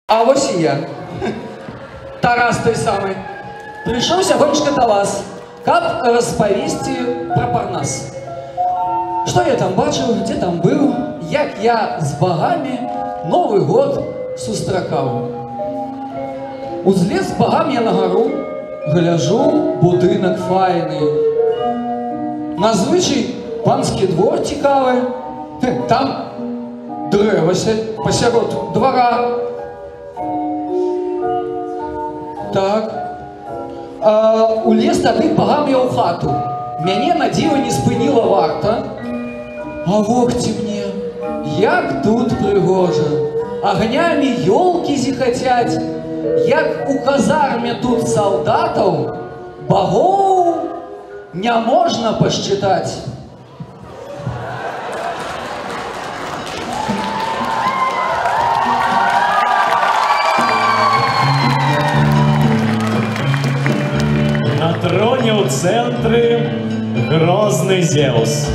А вось і я, Тарас той самы, прыйшоў сягонечка да вас, каб распавесці пра Парнас. Што я там бачыў, дзе там быў, як я з багамі Новы год сустракаў. Узлез з багам я на гару, гляжу, будынак файны. Назвычай панскі двор цікавы, там дрэва пасярод двара. Так. Улез тады багам я ў хату. Мяне на дзіва не спыніла варта. А вокці мне, як тут прыгожа. Агнямі ёлкі зіхацяць, як у казарме тут салдатаў, багоў не можна пасчытаць. На троне ў цэнтры грозны Зеус.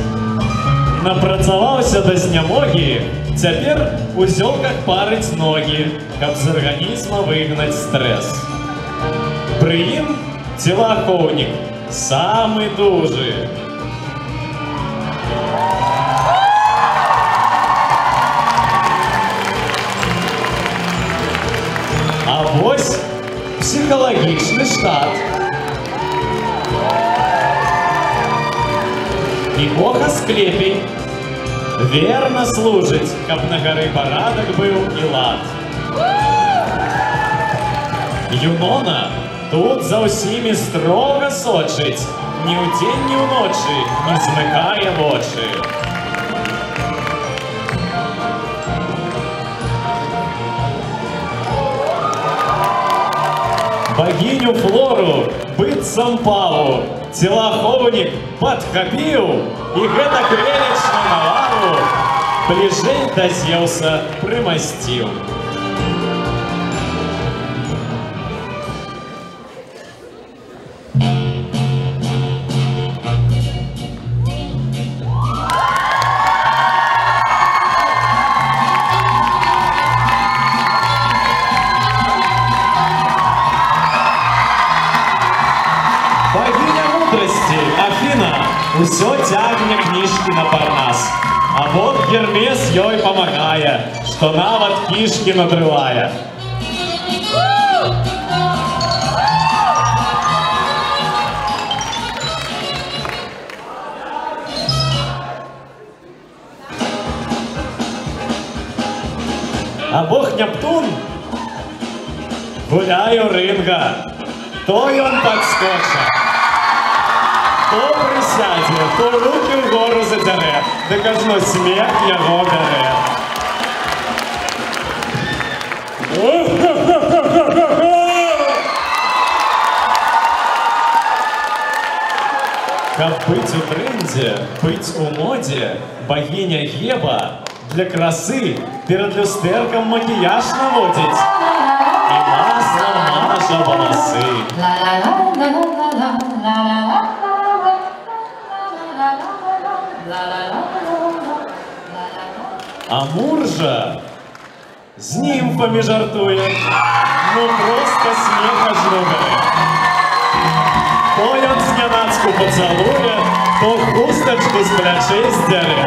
Напрацаваўся да знямогі, цяпер у зёлках парыць ногі, каб з арганізма выгнаць стрэс. Пры ім целаахоўнік, самы дужы. А вось псіхалагічны штат. І Бога склепень верно служыць, каб на гары парадак быў і лад. Юнона тут за ўсімі строга сочыць, ні ўдзень, ні ўночы не змыкае вочы. Багіню Флору быццам паву целаахоўнік падхапіў і гэтак велічна на лаву бліжэй да Зеўса прымасціў. Богиня мудрости, Афина, усё цягне кніжкі на Парнас. А вот Гермес ёй памагае, што нават кішкі надрывае. А бог Нептун гуляе ў рынга, то ён падскоча. То прысядзе, то рукі ўгору задзярэ, ды кажно смех яго бярэ. Каб быць у трендзе, быць у модзе, багіня Геба для красы перад люстэркам макіяж наводзіць і маслам мажа валасы. А муж з німфамі жартуе, ну проста смех аж рубае. То ён знянацку пацалуе, то хустачку з плячэй здзярэ.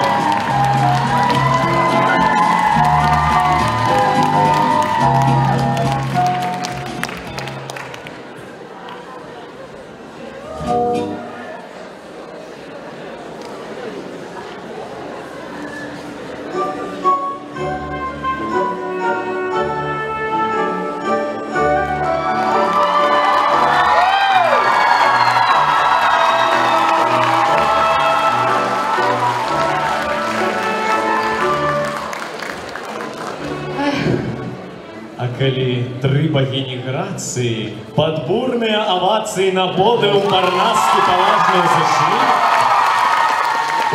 А калі тры багіні грацыі пад бурныя авацыі на подыум парнаскі паважна зышлі,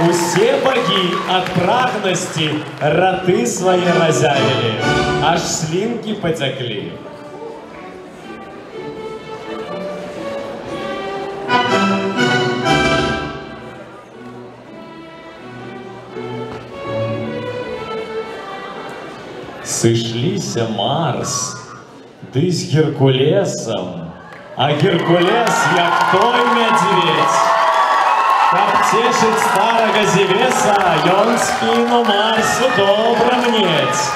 усе багі ад прагнасці раты свае разявілі, аж слінкі пацяклі. Сышліся Марс ды з Геркулесом, а Геркулес як той медведь. Каб цешить старого Зевеса, ён спину Марсу добра мнеть.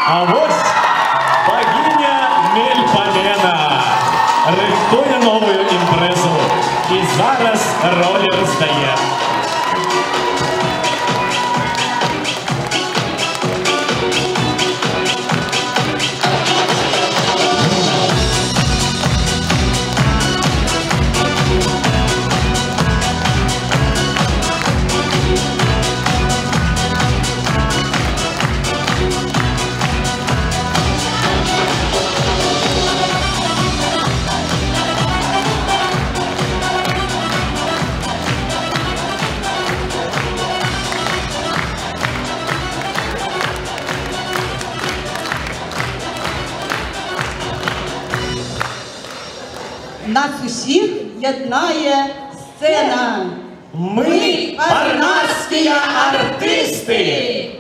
А вось богиня Мельпомена рыхтуе новую імпрэзу і зараз ролі роздає. Нас усіх єднає сцена. Ми парнасські артисти!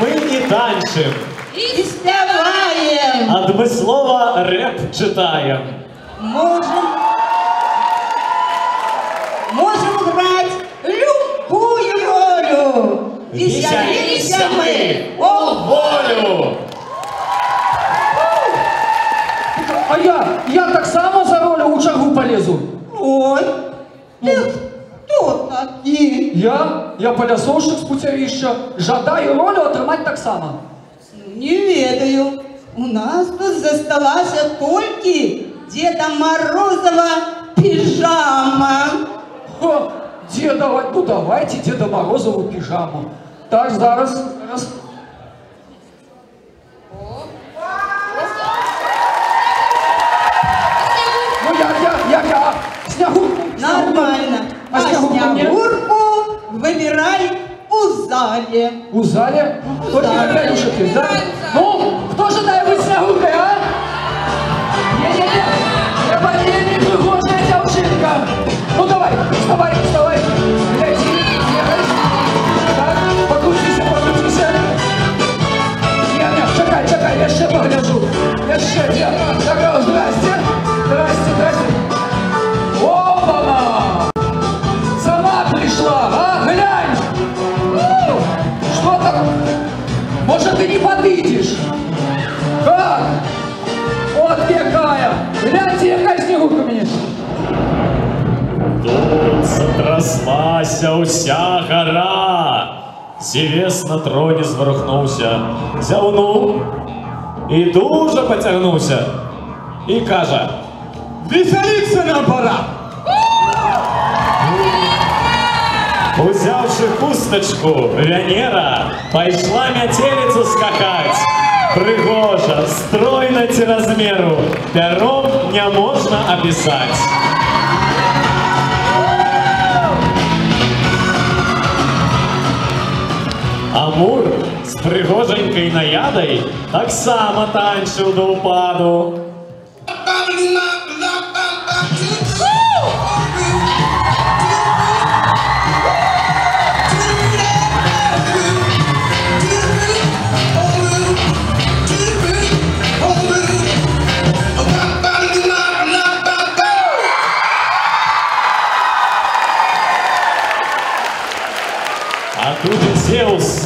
Ми і танчим, І співаємо. адмислово реп читаємо. Можем грати любую роль. Веселимся ми у волю! А я так само за роль у чергу полезу. Ой, ти хто такий? Я полясовщик з Путявища. Жадаю ролю отримати так само. Не ведаю. У нас тут засталася тільки Деда Морозова пижама. О, ну давайте Деда Морозову піжаму. Так, зараз. Ну я Снягурку. Нормально. А А Снягурку мне? Снягурку выбирай у зале. У зале? Только зале. опять уже ты, да? Ну, кто желает быть Снягуркой, а? Не-не-не, треба не пригожая девчонка. Ну давай, вставай. Гляди, ехай. Так, покрутися. Не, чекай, я ще погляжу. Так, здрасте. Опа! Сама пришла, а? Глянь! Что там? Может, ты не подыдешь? Как? Вот какая! Гляньте, какая Снегурка мне! Тут затраслася уся гора. Зевес на троні зворухнувся, зявнув і дуже потягнувся. І каже: Веселиться нам пора! Узявши хусточку, Венера пошла метелицу скакать. Пригожа, стройно ці размеру, пером не можна описать. Амур з пригоженькою наядой так само танчив до упаду. А тут і Зеус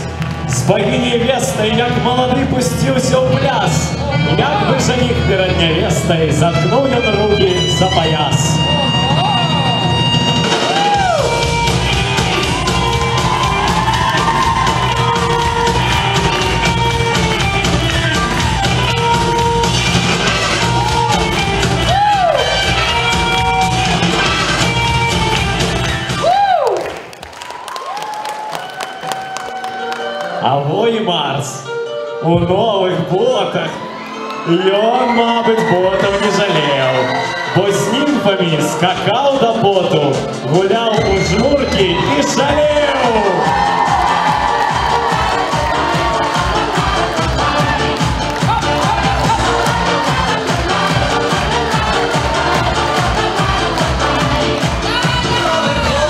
з богиней Вестой, як молодий, пустився у пляс. Як би жених перед невестой, заткнув він руки за пояс. А вой Марс у нових ботах ён, мабыць, ботаў не жалеў, бо з німфамі скакаў да поту, гуляў у жмуркі і шалеў.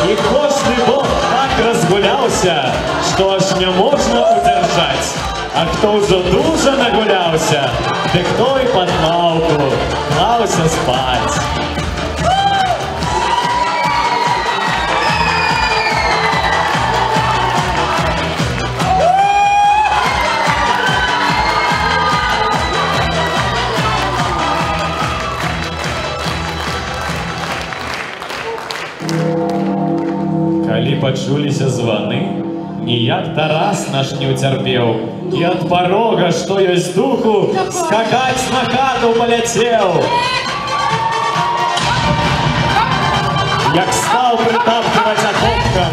І кожны бок так разгуляўся, што аж не можна удзяржаць. А хто ўжо дужа нагуляўся, дык той пад лаўку клаўся спаць. Калі пачуліся званы, ніяк Тарас наш не ўцярпеў, і ад парога, што ёсць духу, скакаць на хату паляцеў. Як стаў прытаптваць ахопкам,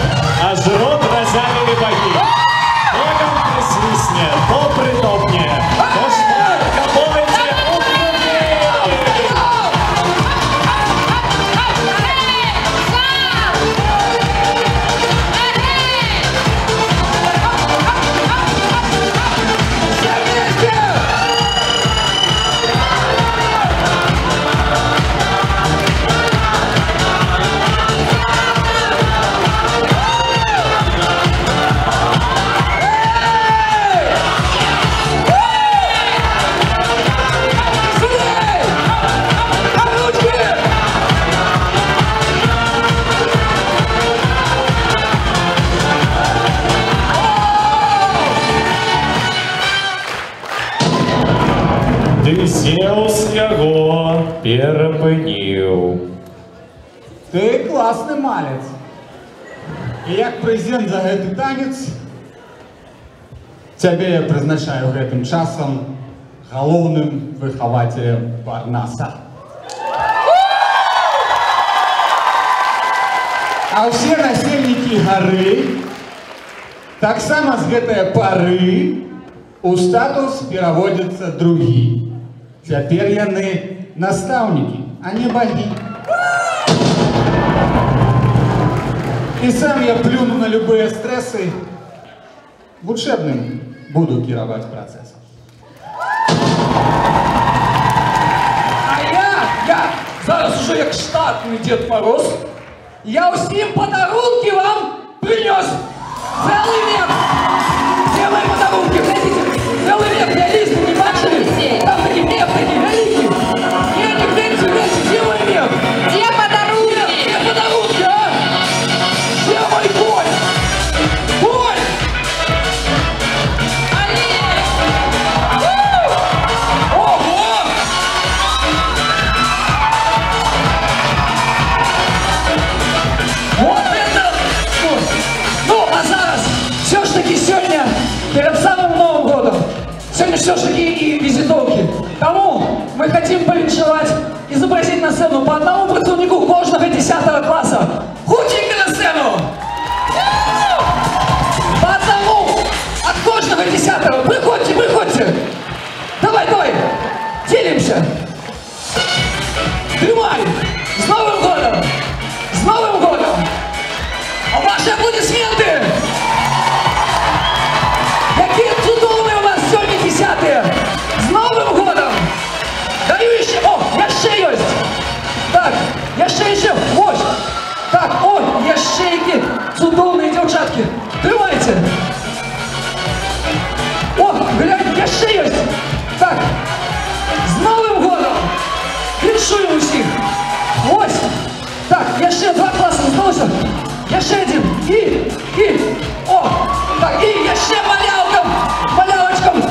аж рот разявілі багі. Бегам прысвісне, то прытопне, то шпарка пойдзе у крыві. Ты Зеўс яго перапыніў. Ты класны малец. І як прэзент за гэты танец, цябе я прызначаю гэтым часам галоўным выхавацелем Парнаса. А ўсе насельнікі гары таксама з гэтай пары у статус пераводзяцца другі. Цяпер яны настаўнікі, а не багі. І сам я плюну на любыя стрэсы, вучэбным буду кіраваць працэсам. А я зараз уже як штатный Дед Мороз, я усім подарунки вам принес. Целый век. Все мои подарунки, хотите? Целый век, я листы не бачили? Там такие мех, такие великие. Я не видите, где мой мех? Где подарунки? Где подарунки, а? Где мой конь? Конь! Ого! Вот это! Ну, а зараз все ж таки сегодня, перед самым Новым годом, сегодня все ж таки и визитовки. Кому мы хотим повіншивать, изобразить на сцену по одному представнику кожного 10 класса. Худенько на сцену! По одному от кожного 10-го. Приходите, приходите! Давай, давай! Делимся! Тримай! С Новым годом! С Новым годом! А ваши аплодисменты! Какие чудовые у нас сегодня 10-е! С Новым годом! Даю еще... О, еще есть! Так, еще! Ось! Так, ой, еще які чудовные девчатки! Тримайте! О, глянь, еще есть! Так, с Новым годом! Віншуємо усіх! Ось! Так, ще 2 класи залишилося! Ще один! І! О! Так, і ще малявкам! Малявочкам!